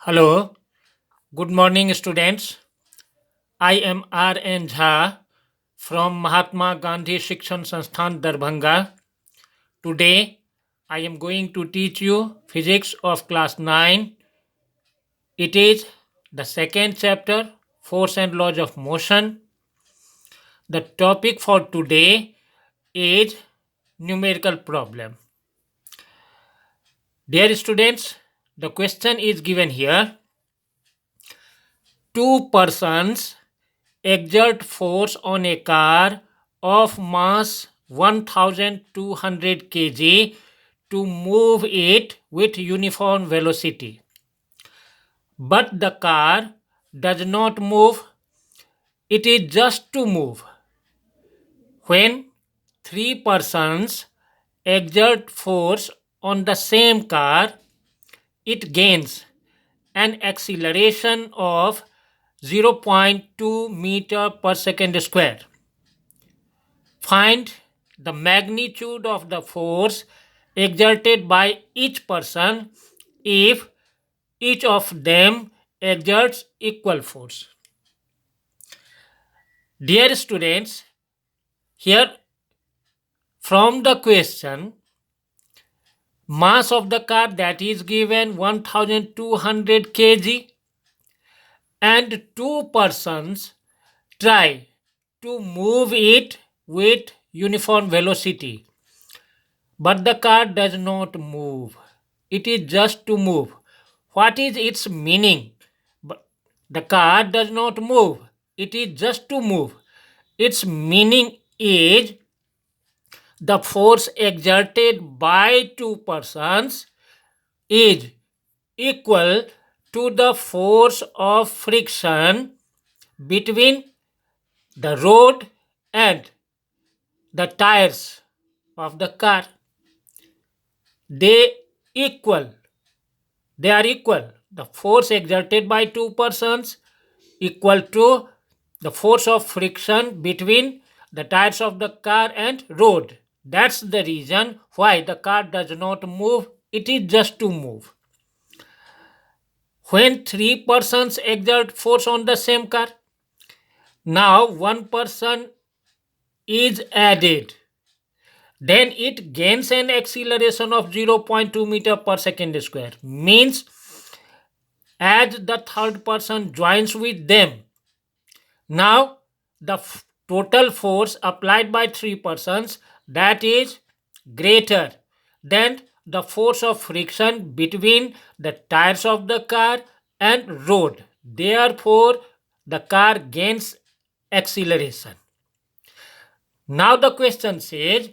Hello, good morning, students. I am R. N. Jha from Mahatma Gandhi Shikshan Sansthan, Darbhanga. Today, I am going to teach you physics of class 9. It is the second chapter, Force and Laws of Motion. The topic for today is numerical problem. Dear students, the question is given here. Two persons exert force on a car of mass 1200 kg to move it with uniform velocity. But the car does not move, it is just to move. When three persons exert force on the same car, it gains an acceleration of 0.2 meter per second square. Find the magnitude of the force exerted by each person if each of them exerts equal force. Dear students, here from the question, mass of the car that is given 1200 kg and two persons try to move it with uniform velocity, but the car does not move, it is just to move. What is its meaning? The car does not move, it is just to move. Its meaning is the force exerted by two persons is equal to the force of friction between the road and the tires of the car. They equal. They are equal. The force exerted by two persons equal to the force of friction between the tires of the car and road. That's the reason why the car does not move. It is just to move. When three persons exert force on the same car, now one person is added. Then it gains an acceleration of 0.2 meter per second square. Means as the third person joins with them, now the total force applied by three persons that is greater than the force of friction between the tires of the car and road. Therefore, the car gains acceleration. Now the question says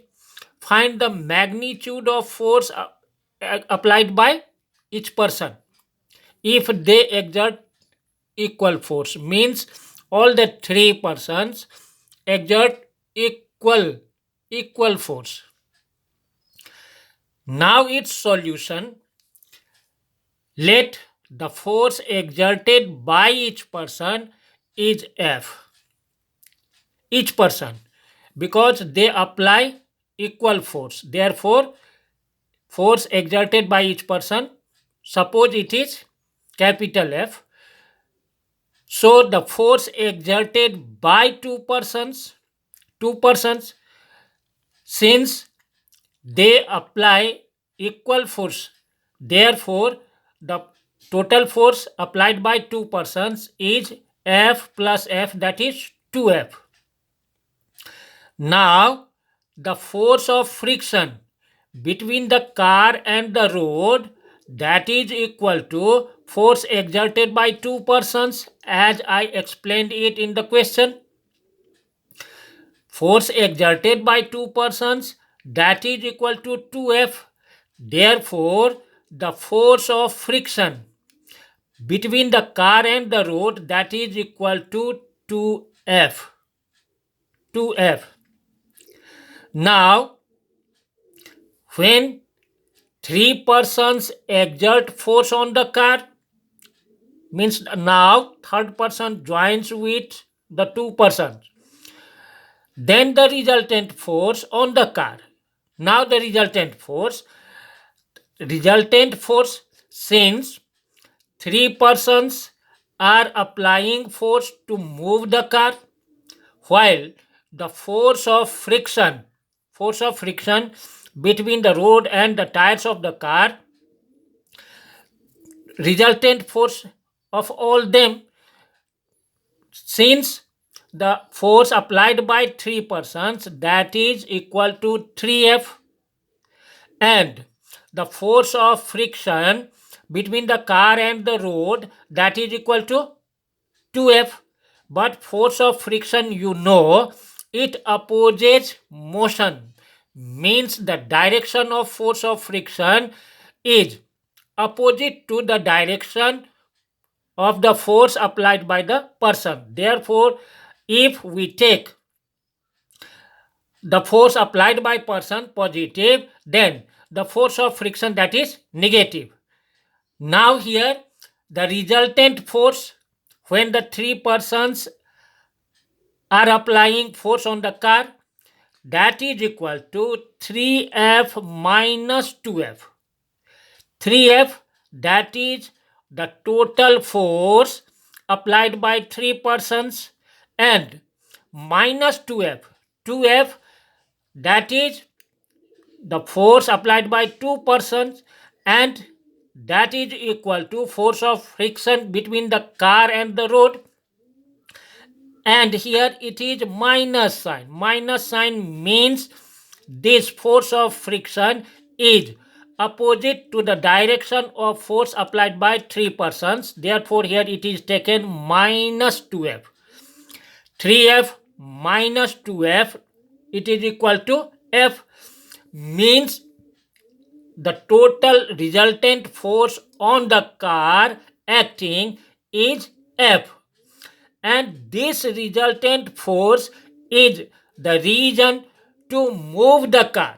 find the magnitude of force applied by each person if they exert equal force. Means all the three persons exert equal force. Now its solution, let the force exerted by each person is F. Each person, because they apply equal force. Therefore, force exerted by each person, suppose it is capital F. So the force exerted by two persons, since they apply equal force, therefore the total force applied by two persons is F plus F, that is 2F. Now the force of friction between the car and the road, that is equal to force exerted by two persons as I explained it in the question. Force exerted by two persons, that is equal to 2F. Therefore, the force of friction between the car and the road, that is equal to 2F. 2F. Now, when three persons exert force on the car, means now third person joins with the two persons, then the resultant force on the car. Now the resultant force, since three persons are applying force to move the car, while the force of friction between the road and the tires of the car, resultant force of all them, since the force applied by three persons, that is equal to 3F, and the force of friction between the car and the road, that is equal to 2F. But force of friction, it opposes motion, means the direction of force of friction is opposite to the direction of the force applied by the person. Therefore, if we take the force applied by person positive, then the force of friction, that is negative. Now here the resultant force when the three persons are applying force on the car, that is equal to 3F minus 2F. 3F, that is the total force applied by three persons, and minus 2F. 2F, that is the force applied by two persons, and that is equal to force of friction between the car and the road. And here it is minus sign. Minus sign means this force of friction is opposite to the direction of force applied by three persons. Therefore, here it is taken minus 2F. 3F minus 2F, it is equal to F, means the total resultant force on the car acting is F, and this resultant force is the reason to move the car.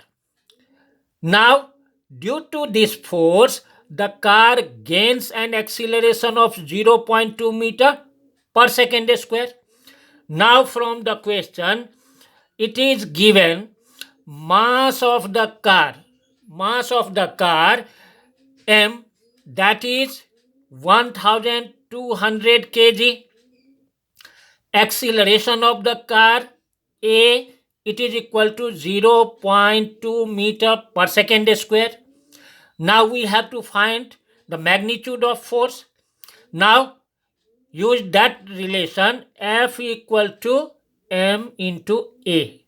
Now, due to this force, the car gains an acceleration of 0.2 meter per second square. Now, from the question, it is given mass of the car m, that is 1200 kg. Acceleration of the car a, it is equal to 0.2 meter per second square. Now we have to find the magnitude of force. Now use that relation, F equal to m into a.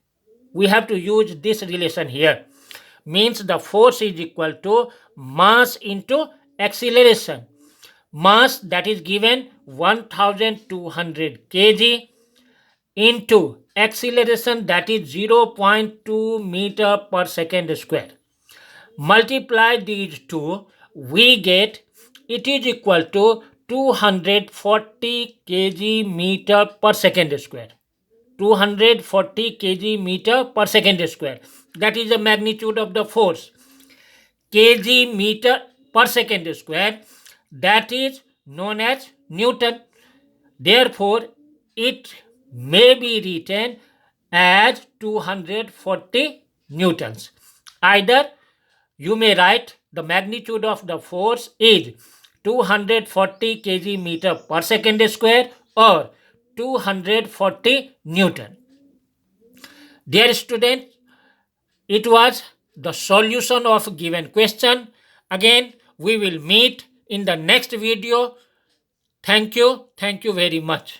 We have to use this relation here, means the force is equal to mass into acceleration. Mass, that is given 1200 kg, into acceleration, that is 0.2 meter per second square. Multiply these two, we get it is equal to 240 kg meter per second square. 240 kg meter per second square. That is the magnitude of the force. Kg meter per second square, that is known as Newton. Therefore, it may be written as 240 newtons. Either you may write the magnitude of the force is 240 kg meter per second square or 240 Newton. Dear student, it was the solution of given question. Again, we will meet in the next video. Thank you very much.